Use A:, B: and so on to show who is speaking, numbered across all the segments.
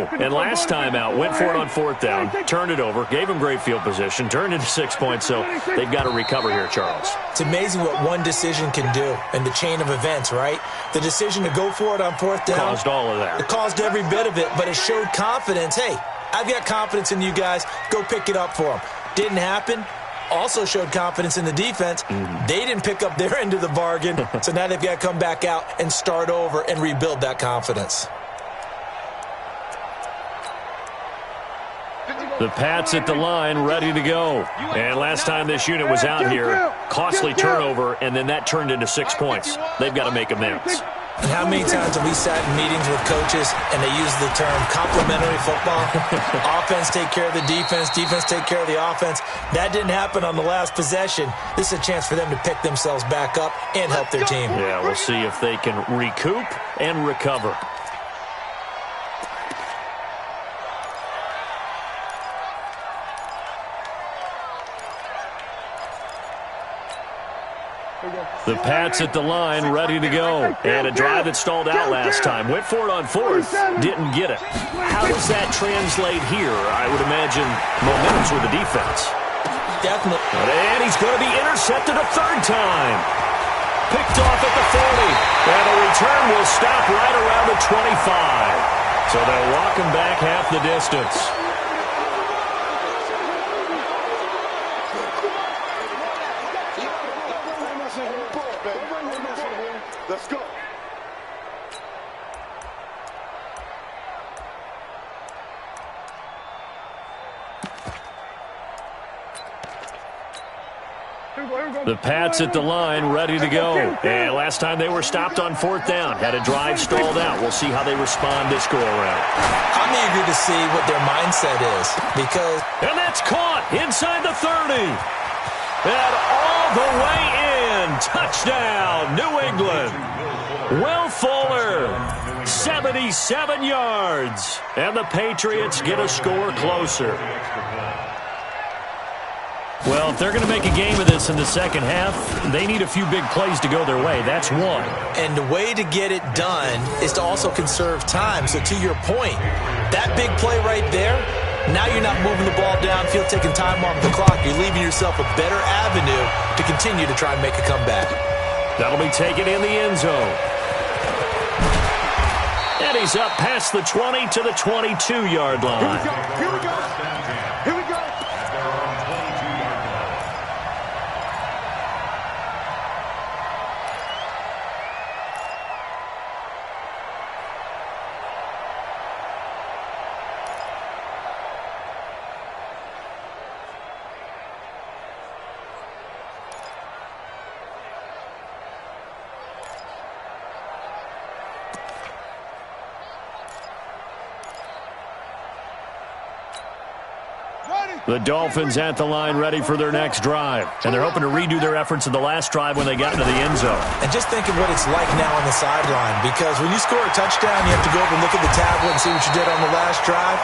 A: go. And last time out, went for it on fourth down, turned it over, gave them great field position, turned into 6 points, so they've got to recover here, Charles.
B: It's amazing what one decision can do in the chain of events, right? The decision to go for it on fourth down
A: caused all of that.
B: It caused every bit of it, but it showed confidence. Hey, I've got confidence in you guys. Go pick it up for them. Didn't happen. Also showed confidence in the defense. They didn't pick up their end of the bargain, so now they've got to come back out and start over and rebuild that confidence.
A: The Pats at the line, ready to go. And last time this unit was out here, costly turnover, and then that turned into 6 points. They've got to make amends.
B: And how many times have we sat in meetings with coaches and they use the term complementary football? Offense take care of the defense, defense take care of the offense. That didn't happen on the last possession. This is a chance for them to pick themselves back up and help their team.
A: Yeah, we'll see if they can recoup and recover. The Pats at the line, ready to go. And a drive that stalled out last time. Went for it on fourth, didn't get it. How does that translate here? I would imagine momentum's with the defense.
B: Definitely.
A: And he's going to be intercepted a third time. Picked off at the 40. And the return will stop right around the 25. So they'll walk him back half the distance.
C: Let's go.
A: The Pats at the line, ready to go. And last time they were stopped on fourth down. Had a drive stalled out. We'll see how they respond this go-around.
B: I'm eager to see what their mindset is because...
A: And that's caught inside the 30. And all the way in. Touchdown, New England. Will Fuller, 77 yards. And the Patriots get a score closer. Well, if they're going to make a game of this in the second half, they need a few big plays to go their way. That's one.
B: And the way to get it done is to also conserve time. So to your point, that big play right there, now you're not moving the ball downfield, taking time off the clock. You're leaving yourself a better avenue to continue to try and make a comeback.
A: That'll be taken in the end zone. And he's up past the 20 to the 22-yard line.
C: Here we go. Here we go.
A: The Dolphins at the line ready for their next drive. And they're hoping to redo their efforts in the last drive when they got into the end zone.
B: And just think of what it's like now on the sideline. Because when you score a touchdown, you have to go over and look at the tablet and see what you did on the last drive.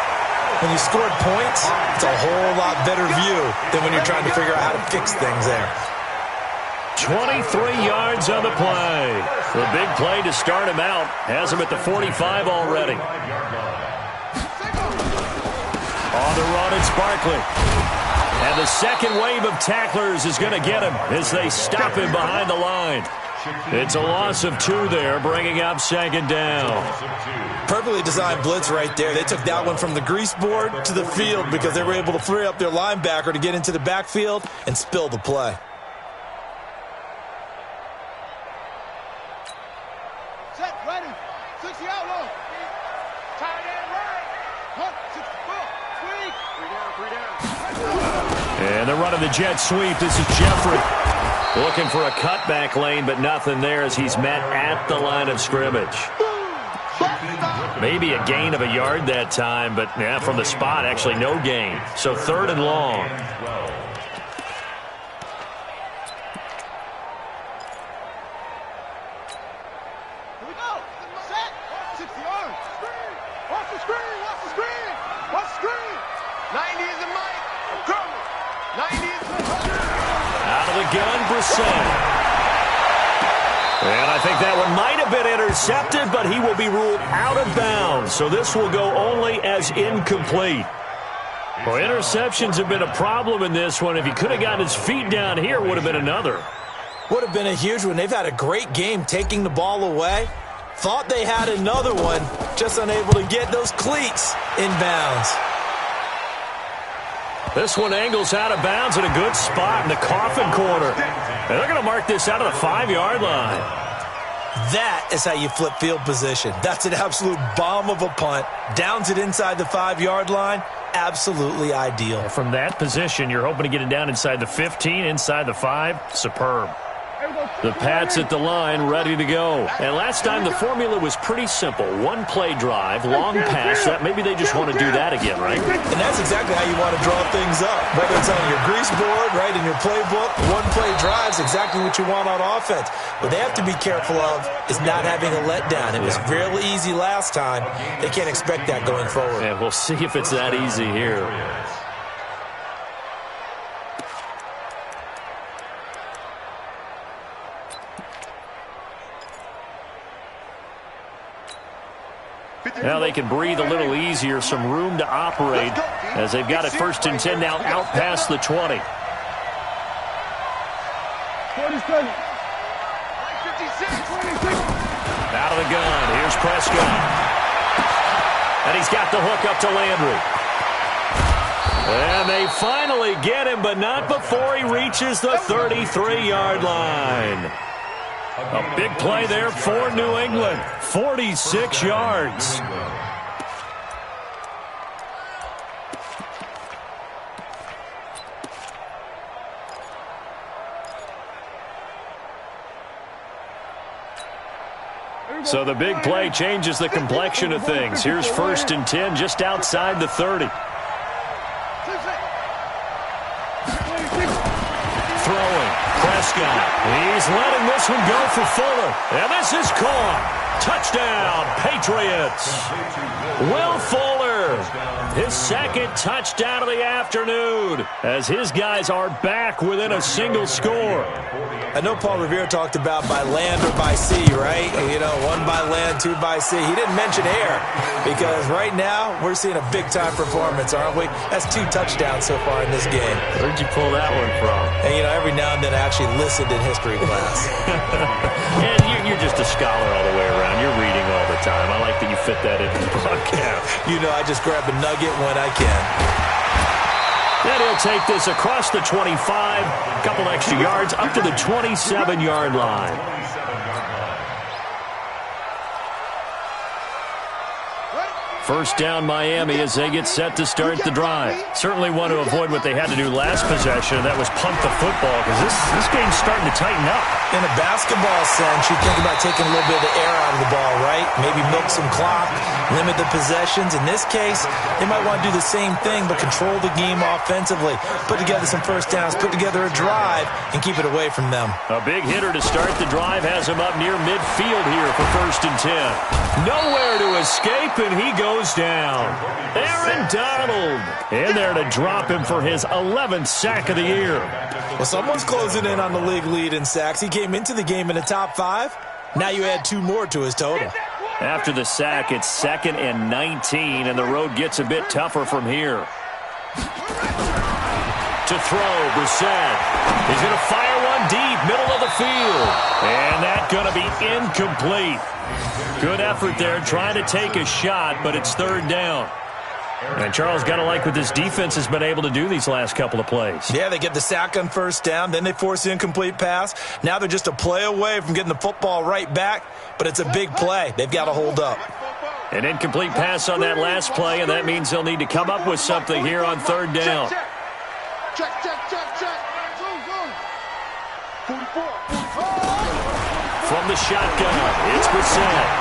B: When you scored points, it's a whole lot better view than when you're trying to figure out how to fix things there.
A: 23 yards on the play. The big play to start him out has him at the 45 already. On the run, it's Barkley. And the second wave of tacklers is going to get him as they stop him behind the line. It's a loss of 2 there, bringing up second down.
B: Perfectly designed blitz right there. They took that one from the grease board to the field because they were able to free up their linebacker to get into the backfield and spill the play.
C: Set, ready. 60 out low. Tight end right. Hunt, 64. 3 down.
A: And they're running the jet sweep. This is Jeffrey looking for a cutback lane, but nothing there as he's met at the line of scrimmage. Maybe a gain of a yard that time, but yeah, from the spot, actually no gain. So 3rd and long.
C: Here we go. Set. 60 yards. Watch the screen. Watch the screen. Watch the screen. 90 is the mic. Go. 90 is the
A: Out of the gun, Brissett. And I think that one might have been intercepted, but he will be ruled out of bounds. So this will go only as incomplete. Well, interceptions have been a problem in this one. If he could have gotten his feet down here, it would have been another.
B: Would have been a huge one. They've had a great game taking the ball away. Thought they had another one, just unable to get those cleats in bounds.
A: This one angles out of bounds in a good spot in the coffin corner. And they're going to mark this out of the 5-yard line.
B: That is how you flip field position. That's an absolute bomb of a punt. Downs it inside the 5-yard line. Absolutely ideal.
A: From that position, you're hoping to get it down inside the 15, inside the 5. Superb. The Pats at the line, ready to go. And last time, the formula was pretty simple. One play drive, long pass. That maybe they just want to do that again, right?
B: And that's exactly how you want to draw things up. Whether it's on your grease board, right, in your playbook, one play drive is exactly what you want on offense. What they have to be careful of is not having a letdown. It was really easy last time. They can't expect that going forward.
A: And we'll see if it's that easy here. Now they can breathe a little easier, some room to operate as they've got it 1st and 10 now out past the 20.
C: 56.
A: Out of the gun, here's Prescott. And he's got the hook up to Landry. And they finally get him, but not before he reaches the 33-yard line. A big play there for New England. 46 yards. So the big play changes the complexion of things. Here's 1st and 10 just outside the 30. Throwing. Prescott. He's letting this one go for Fuller. And this is caught. Touchdown, Patriots. Will Fuller, his 2nd touchdown of the afternoon, as his guys are back within a single score.
B: I know Paul Revere talked about by land or by sea, right? You know, 1 by land, 2 by sea. He didn't mention air because right now we're seeing a big-time performance, aren't we? That's 2 touchdowns so far in this game.
A: Where'd you pull that one from?
B: And, you know, every now and then I actually listened in history class.
A: And you're just a scholar all the way around. You're reading all the time. I like that you fit that into the podcast.
B: You know, I just grab a nugget when I can.
A: Then he'll take this across the 25, a couple extra yards, up to the 27-yard line. First down Miami as they get set to start the drive. Certainly want to avoid what they had to do last possession. That was punt the football because this game's starting to tighten up.
B: In a basketball sense, you think about taking a little bit of the air out of the ball, right? Maybe milk some clock, limit the possessions. In this case, they might want to do the same thing but control the game offensively. Put together some first downs, put together a drive, and keep it away from them.
A: A big hitter to start the drive has him up near midfield here for 1st and 10. Nowhere to escape, and he goes down. Aaron Donald in there to drop him for his 11th sack of the year.
B: Well, someone's closing in on the league lead in sacks. He came into the game in the top 5. Now you add 2 more to his total.
A: After the sack, it's 2nd and 19, and the road gets a bit tougher from here. To throw, Brissett. He's going to fire one deep, middle of the field. And that's going to be incomplete. Good effort there, trying to take a shot, but it's 3rd down. And Charles, got to like what this defense has been able to do these last couple of plays.
B: Yeah, they get the sack on 1st down, then they force the incomplete pass. Now they're just a play away from getting the football right back, but it's a big play. They've got to hold up.
A: An incomplete pass on that last play, and that means they'll need to come up with something here on 3rd down.
C: Check. 44.
A: From the shotgun, it's Brissett.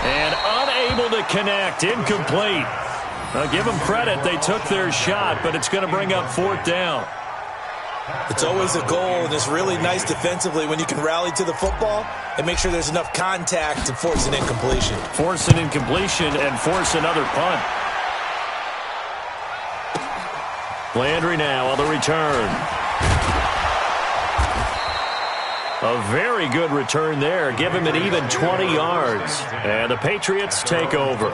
A: And unable to connect, incomplete. I'll give them credit, they took their shot, but it's going to bring up 4th down.
B: It's always a goal, and it's really nice defensively when you can rally to the football and make sure there's enough contact to force an incompletion.
A: Force an incompletion and force another punt. Landry now on the return. A very good return there. Give him an even 20 yards. And the Patriots take over.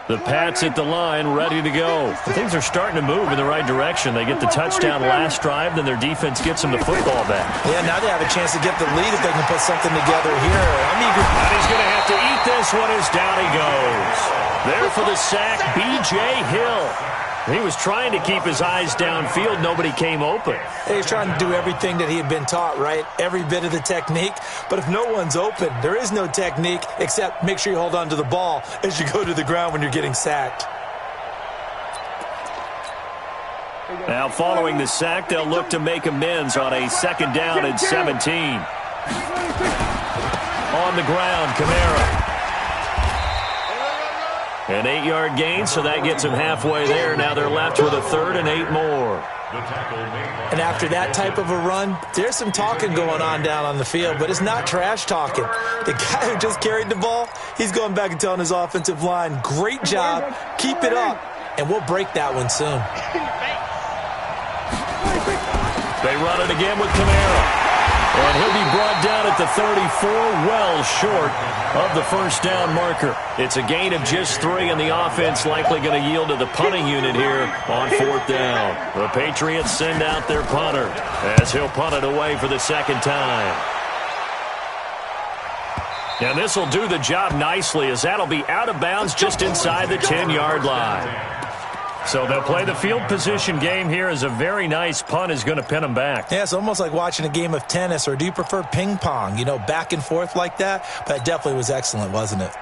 A: The Pats at the line, ready to go. Things are starting to move in the right direction. They get the touchdown last drive, then their defense gets them the football back.
B: Yeah, now they have a chance to get the lead if they can put something together here. I'm eager.
A: And he's going to have to eat this one as down he goes. There for the sack, B.J. Hill. He was trying to keep his eyes downfield. Nobody came open.
B: He's trying to do everything that he had been taught, right? Every bit of the technique. But if no one's open, there is no technique except make sure you hold on to the ball as you go to the ground when you're getting sacked.
A: Now following the sack, they'll look to make amends on a second down and 17. On the ground, Kamara. An 8-yard gain, so that gets them halfway there. Now they're left with a third and 8 more.
B: And after that type of a run, there's some talking going on down on the field, but it's not trash talking. The guy who just carried the ball, he's going back and telling his offensive line, great job, keep it up, and we'll break that one soon.
A: They run it again with Kamara. And he'll be brought down at the 34, well short of the first down marker. It's a gain of just 3, and the offense likely going to yield to the punting unit here on 4th down. The Patriots send out their punter as he'll punt it away for the second time. And this will do the job nicely as that'll be out of bounds just inside the 10-yard line. So they'll play the field position game here as a very nice punt is going to pin them back.
B: Yeah, it's almost like watching a game of tennis, or do you prefer ping pong? You know, back and forth like that? But it definitely was excellent, wasn't it?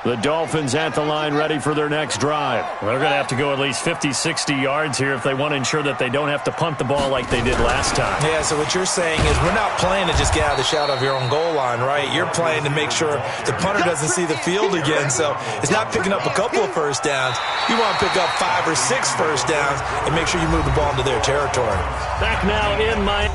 A: The Dolphins at the line ready for their next drive. They're going to have to go at least 50, 60 yards here if they want to ensure that they don't have to punt the ball like they did last time.
B: Yeah, so what you're saying is we're not playing to just get out of the shadow of your own goal line, right? You're playing to make sure the punter doesn't see the field again. So it's not picking up a couple of first downs. You want to pick up 5 or 6 first downs and make sure you move the ball into their territory.
A: Back now in my...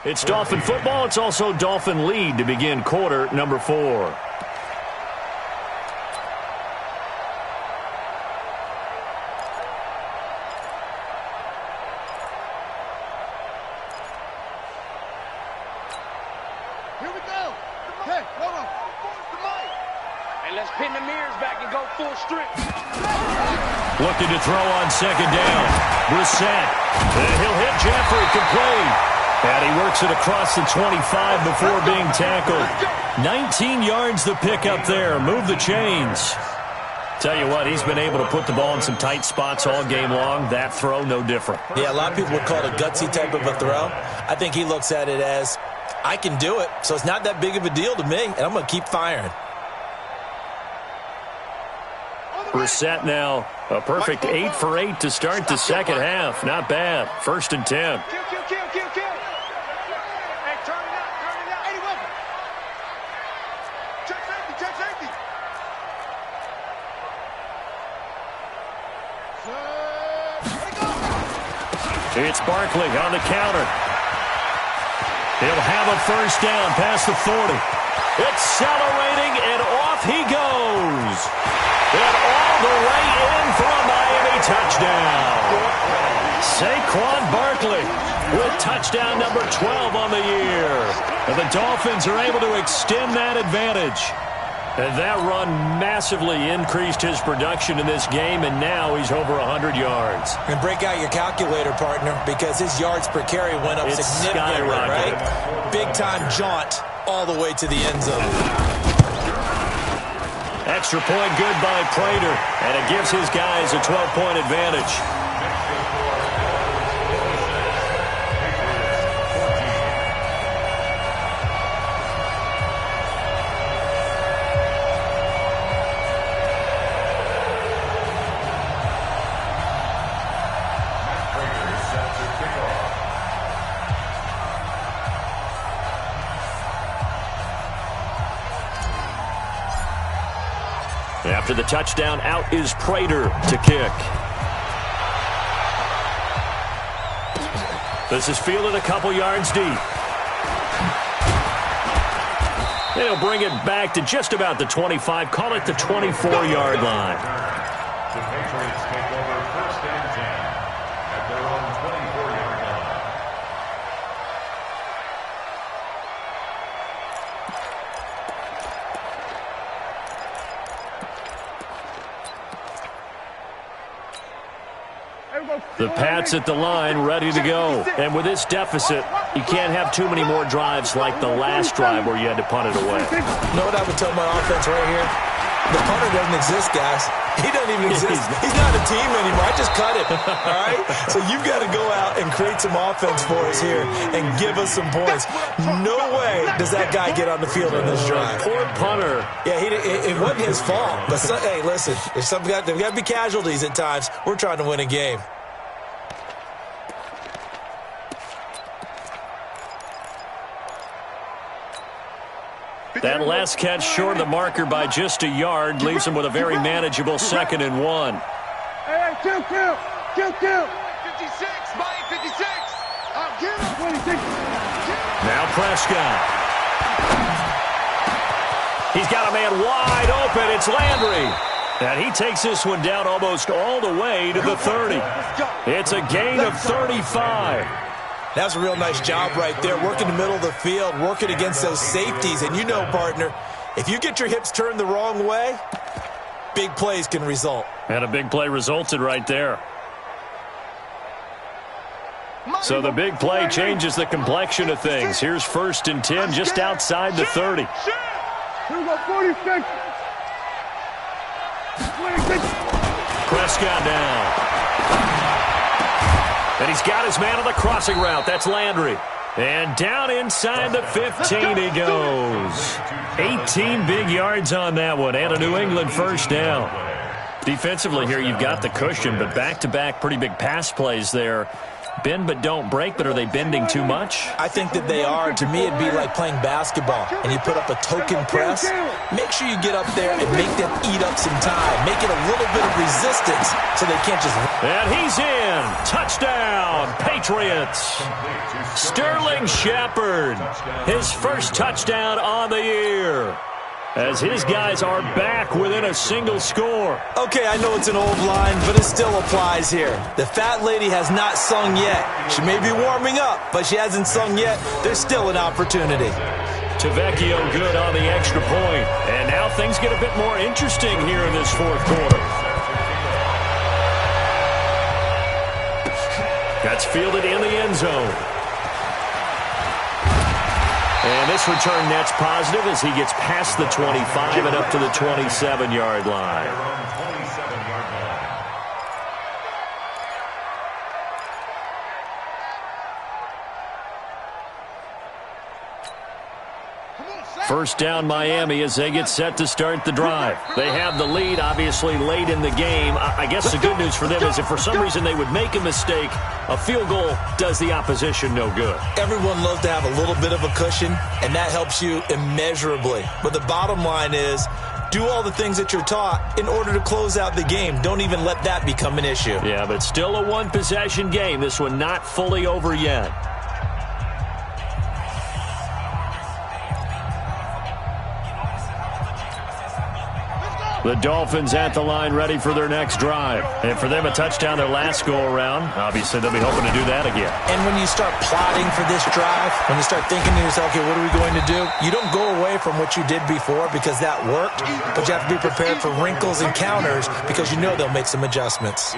A: It's Dolphin football. It's also Dolphin lead to begin quarter number 4.
C: Here we go. Hey, hold on.
D: And let's pin the mirrors back and go full strip.
A: Looking to throw on second down. Brissett. And he'll hit Jeffrey, complete. And he works it across the 25 before being tackled. 19 yards the pick up there. Move the chains. Tell you what, he's been able to put the ball in some tight spots all game long. That throw, no different.
B: Yeah, a lot of people would call it a gutsy type of a throw. I think he looks at it as, I can do it, so it's not that big of a deal to me, and I'm going to keep firing.
A: Brissett now a perfect 8 for 8 to start the second half. Not bad. 1st and 10.
C: Kill. Hey, turn it out. Hey, welcome. Check safety.
A: It's Barkley on the counter. He'll have a first down past the 40. Accelerating, and off he goes. And all the way in for a Miami touchdown. Saquon Barkley with touchdown number 12 on the year. And the Dolphins are able to extend that advantage. And that run massively increased his production in this game, and now he's over 100 yards.
B: And break out your calculator, partner, because his yards per carry went up significantly, right? Big-time jaunt all the way to the end zone.
A: Extra point good by Prater, and it gives his guys a 12-point advantage. After the touchdown, out is Prater to kick. This is fielded a couple yards deep. They'll bring it back to just about the 25, call it the 24-yard line.
E: The Patriots take over first and 10 at their own 24-yard line.
A: The Pats at the line, ready to go. And with this deficit, you can't have too many more drives like the last drive where you had to punt it away.
B: You know what I would tell my offense right here? The punter doesn't exist, guys. He doesn't even exist. He's not a team anymore. I just cut him, all right? So you've got to go out and create some offense for us here and give us some points. No way does that guy get on the field on this drive.
A: Poor punter.
B: Yeah, it wasn't his fault. But, hey, listen, there's got to be casualties at times. We're trying to win a game.
A: That last catch short of the marker by just a yard leaves him with a very manageable 2nd and 1.
C: Hey, kill. 56, Mike, 56. Get him. 26.
A: Now Prescott. He's got a man wide open. It's Landry. And he takes this one down almost all the way to the 30. It's a gain of 35.
B: That's a real nice job right there, working the middle of the field, working against those safeties. And you know, partner, if you get your hips turned the wrong way, big plays can result.
A: And a big play resulted right there. So the big play changes the complexion of things. Here's 1st and 10 just outside the 30.
C: Here we go, 46.
A: Prescott down. And he's got his man on the crossing route. That's Landry. And down inside the 15 he goes. 18 big yards on that one, and a New England first down. Defensively here, you've got the cushion, but back-to-back pretty big pass plays there. Bend but don't break, but are they bending too much?
B: I think that they are. To me, it'd be like playing basketball, and you put up a token press. Make sure you get up there and make them eat up some time. Make it a little bit of resistance so they can't just...
A: And he's in. Touchdown, Patriots. Sterling Shepard, his first touchdown on the year, as his guys are back within a single score.
B: Okay, I know it's an old line, but it still applies here. The fat lady has not sung yet. She may be warming up, but she hasn't sung yet. There's still an opportunity.
A: Tavecchio good on the extra point. And now things get a bit more interesting here in this 4th quarter. That's fielded in the end zone. And this return net's positive as he gets past the 25 and up to the 27-yard line. First down Miami as they get set to start the drive. They have the lead, obviously, late in the game. I guess the good news for them is if for some reason they would make a mistake, a field goal does the opposition no good.
B: Everyone loves to have a little bit of a cushion, and that helps you immeasurably. But the bottom line is, do all the things that you're taught in order to close out the game. Don't even let that become an issue.
A: Yeah, but still a one-possession game. This one not fully over yet. The Dolphins at the line ready for their next drive. And for them, a touchdown their last go-around. Obviously, they'll be hoping to do that again.
B: And when you start plotting for this drive, when you start thinking to yourself, okay, what are we going to do? You don't go away from what you did before because that worked, but you have to be prepared for wrinkles and counters because you know they'll make some adjustments.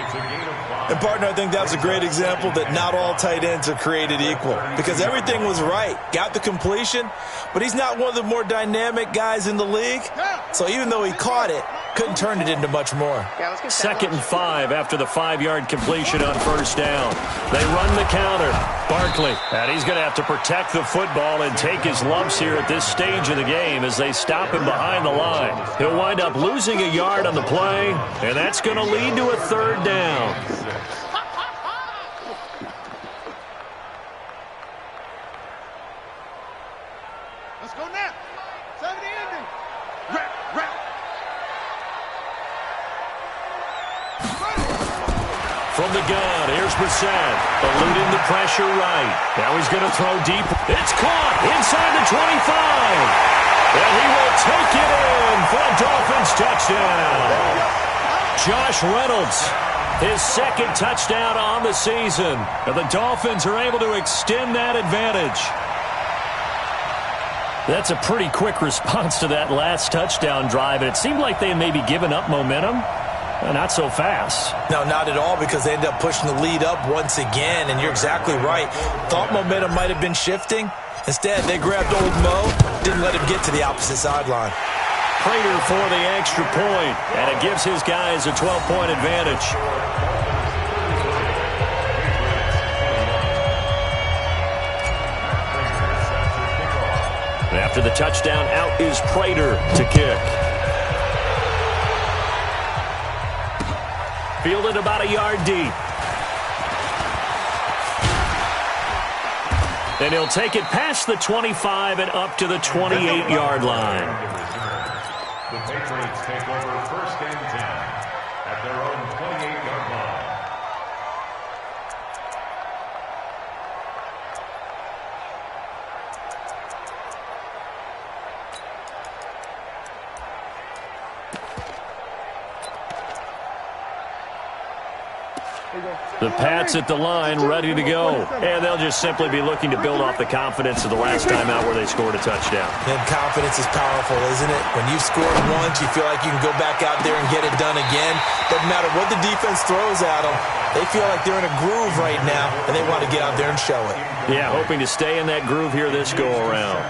B: And, partner, I think that's a great example that not all tight ends are created equal because everything was right. Got the completion, but he's not one of the more dynamic guys in the league. So even though he caught it, couldn't turn it into much more.
A: 2nd and 5 after the 5-yard completion on first down. They run the counter. Barkley, and he's going to have to protect the football and take his lumps here at this stage of the game as they stop him behind the line. He'll wind up losing a yard on the play, and that's going to lead to a 3rd down.
C: Let's go now. 70 ending. Rap.
A: From the gun, here's Brissett, eluding the pressure right. Now he's going to throw deep. It's caught inside the 25. And he will take it in for a Dolphins touchdown. Josh Reynolds, his 2nd touchdown on the season. And the Dolphins are able to extend that advantage. That's a pretty quick response to that last touchdown drive. And it seemed like they had maybe given up momentum. Not so fast.
B: No, not at all, because they ended up pushing the lead up once again, and you're exactly right. Thought momentum might have been shifting. Instead, they grabbed old Mo, didn't let him get to the opposite sideline.
A: Prater for the extra point, and it gives his guys a 12-point advantage. After the touchdown, out is Prater to kick. Fielded about a yard deep. And he'll take it past the 25 and up to the 28-yard line.
E: The Patriots take over 1st and 10 at their own 28-yard line.
A: The Pats at the line, ready to go. And they'll just simply be looking to build off the confidence of the last time out where they scored a touchdown.
B: And confidence is powerful, isn't it? When you've scored once, you feel like you can go back out there and get it done again. Doesn't matter what the defense throws at them. They feel like they're in a groove right now, and they want to get out there and show it.
A: Yeah, hoping to stay in that groove here this go-around.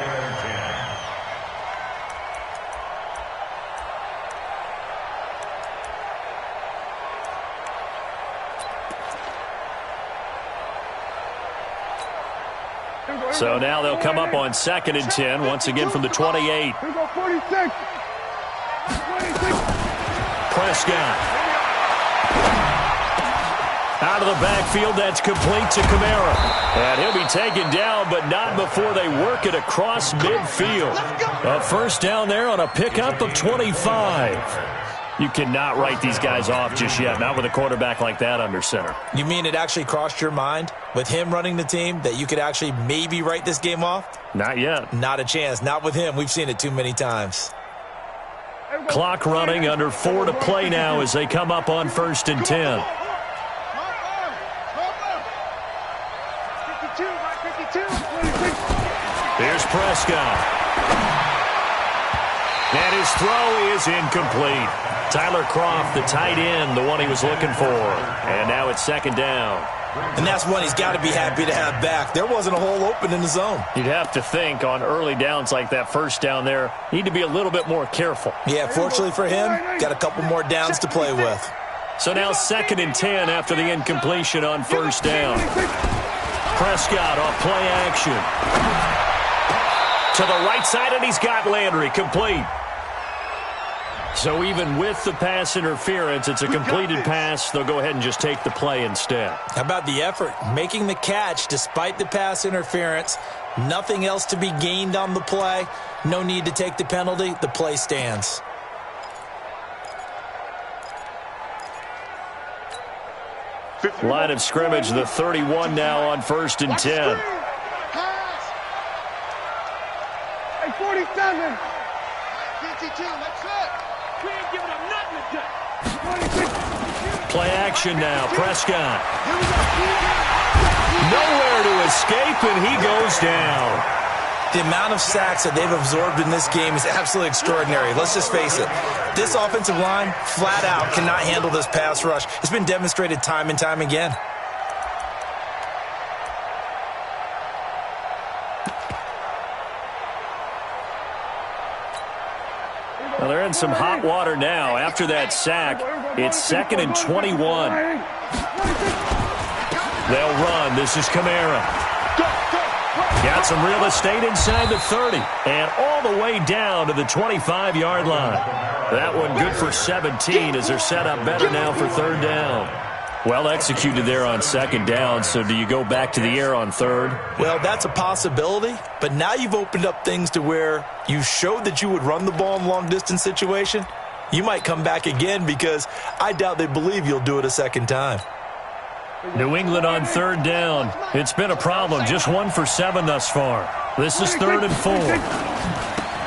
A: So now they'll come up on 2nd and 10, once again from the 28. Prescott. Out of the backfield, that's complete to Kamara. And he'll be taken down, but not before they work it across midfield. A 1st down there on a pickup of 25. You cannot write these guys off just yet, not with a quarterback like that under center.
B: You mean it actually crossed your mind, with him running the team, that you could actually maybe write this game off?
A: Not yet.
B: Not a chance. Not with him. We've seen it too many times.
A: Clock running, under 4 to play now as they come up on 1st and 10. Here's Prescott. And his throw is incomplete. Tyler Kroft, the tight end, the one he was looking for. And now it's 2nd down.
B: And that's one he's got to be happy to have back. There wasn't a hole open in the zone.
A: You'd have to think on early downs like that 1st down there, need to be a little bit more careful.
B: Yeah, fortunately for him, got a couple more downs to play with.
A: So now 2nd and 10 after the incompletion on 1st down. Prescott off play action. To the right side, and he's got Landry, complete. So even with the pass interference, it's a completed pass. They'll go ahead and just take the play instead.
B: How about the effort? Making the catch despite the pass interference. Nothing else to be gained on the play. No need to take the penalty. The play stands.
A: Line of scrimmage, the 31 now on 1st and 10.
C: Hey, 47. 52, that's it.
D: We ain't giving them nothing to do.
A: Play action now. Prescott. Nowhere to escape, and he goes down.
B: The amount of sacks that they've absorbed in this game is absolutely extraordinary. Let's just face it. This offensive line, flat out, cannot handle this pass rush. It's been demonstrated time and time again.
A: Well, they're in some hot water now. After that sack, it's 2nd and 21. They'll run. This is Kamara. Got some real estate inside the 30 and all the way down to the 25-yard line. That one good for 17 as they're set up better now for 3rd down. Well executed there on 2nd down, so do you go back to the air on 3rd?
B: Well, that's a possibility, but now you've opened up things to where you showed that you would run the ball in long-distance situation. You might come back again because I doubt they believe you'll do it a 2nd time.
A: New England on 3rd down. It's been a problem. Just 1 for 7 thus far. This is 3rd and 4.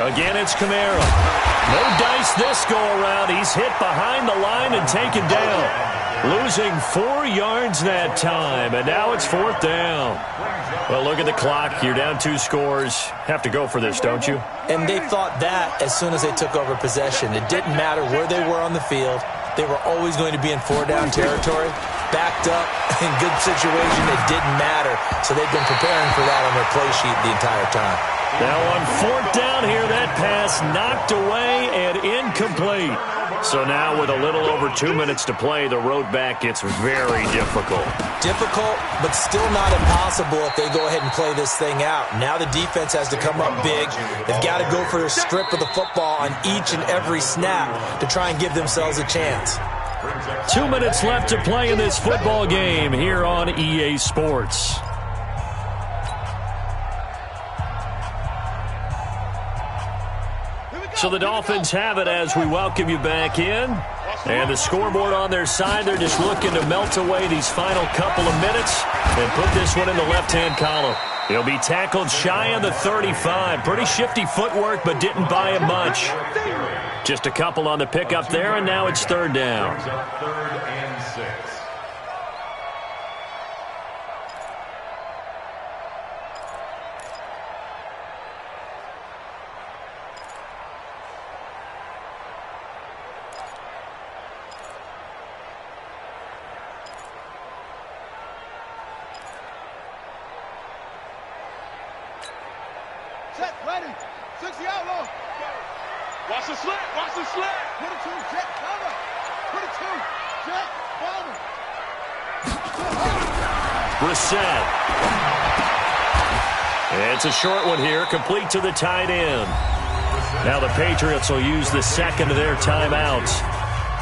A: Again, it's Kamara. No dice this go-around. He's hit behind the line and taken down. Losing 4 yards that time, and now it's 4th down. Well, look at the clock. You're down 2 scores. Have to go for this, don't you?
B: And they thought that as soon as they took over possession. It didn't matter where they were on the field. They were always going to be in 4-down territory. Backed up, in good situation, it didn't matter. So they've been preparing for that on their play sheet the entire time.
A: Now on 4th down here, that pass knocked away and incomplete. So now with a little over 2 minutes to play, the road back gets very difficult.
B: Difficult, but still not impossible if they go ahead and play this thing out. Now the defense has to come up big. They've got to go for a strip of the football on each and every snap to try and give themselves a chance.
A: 2 minutes left to play in this football game here on EA Sports. So the Dolphins have it as we welcome you back in. And the scoreboard on their side, they're just looking to melt away these final couple of minutes and put this one in the left-hand column. He'll be tackled shy of the 35. Pretty shifty footwork, but didn't buy him much. Just a couple on the pickup there, and now it's 3rd down.
E: 3rd and 6.
C: Set, ready. 60 outlaw.
D: Watch the slant. Watch the slant.
C: 22, jet, cover. 22, jet, bomber.
A: Brissett. It's a short one here, complete to the tight end. Now the Patriots will use the 2nd of their timeouts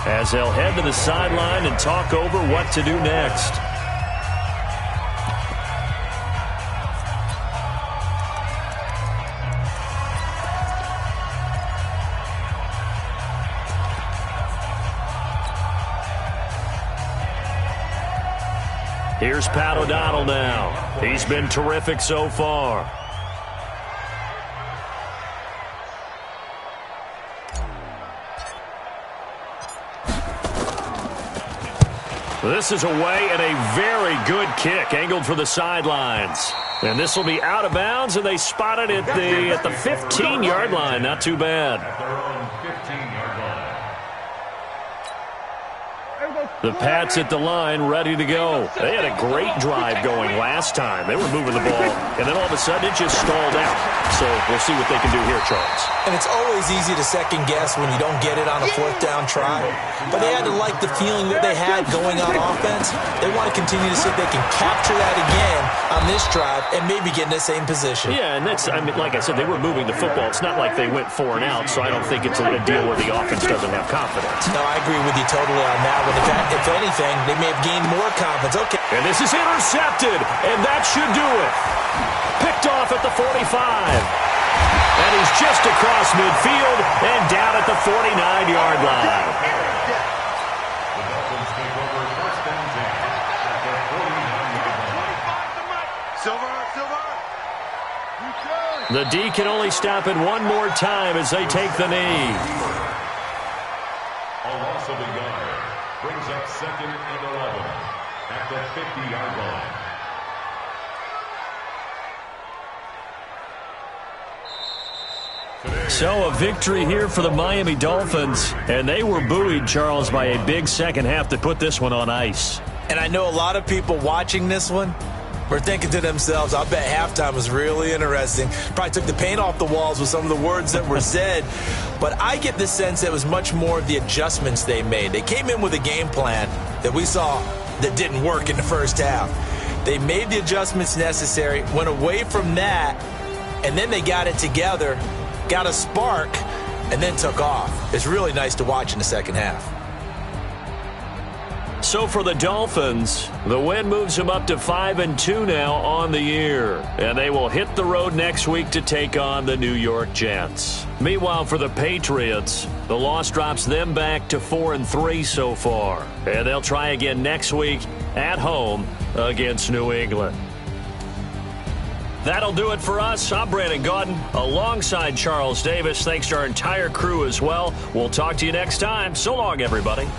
A: as they'll head to the sideline and talk over what to do next. Here's Pat O'Donnell now. He's been terrific so far. This is away and a very good kick, angled for the sidelines. And this will be out of bounds, and they spot it at the 15-yard line. Not too bad.
E: At their own 15-yard line.
A: The Pats at the line, ready to go. They had a great drive going last time. They were moving the ball, and then all of a sudden it just stalled out. So we'll see what they can do here, Charles.
B: And it's always easy to second-guess when you don't get it on a 4th down try. But they had to like the feeling that they had going on offense. They want to continue to see if they can capture that again on this drive and maybe get in the same position.
A: Yeah, and that's, I mean, like I said, they were moving the football. It's not like they went 4 and out, so I don't think it's a deal where the offense doesn't have confidence.
B: No, I agree with you totally on that one. In fact, if anything, they may have gained more confidence. Okay.
A: And this is intercepted, and that should do it. Picked off at the 45. And he's just across midfield and down at the 49-yard line.
E: The Dolphins take over 1st and 10 at their 49-yard line.
C: Silver, silver.
A: The D can only stop it one more time as they take the knee.
E: 2nd and 11 at the 50-yard line.
A: So a victory here for the Miami Dolphins, and they were buoyed, Charles, by a big second half that put this one on ice.
B: And I know a lot of people watching this one were thinking to themselves, I bet halftime was really interesting. Probably took the paint off the walls with some of the words that were said. But I get the sense that it was much more of the adjustments they made. They came in with a game plan that we saw that didn't work in the first half. They made the adjustments necessary, went away from that, and then they got it together, got a spark, and then took off. It's really nice to watch in the second half.
A: So for the Dolphins, the win moves them up to 5-2 now on the year, and they will hit the road next week to take on the New York Jets. Meanwhile, for the Patriots, the loss drops them back to 4-3 so far, and they'll try again next week at home against New England. That'll do it for us. I'm Brandon Gaudin alongside Charles Davis. Thanks to our entire crew as well. We'll talk to you next time. So long, everybody.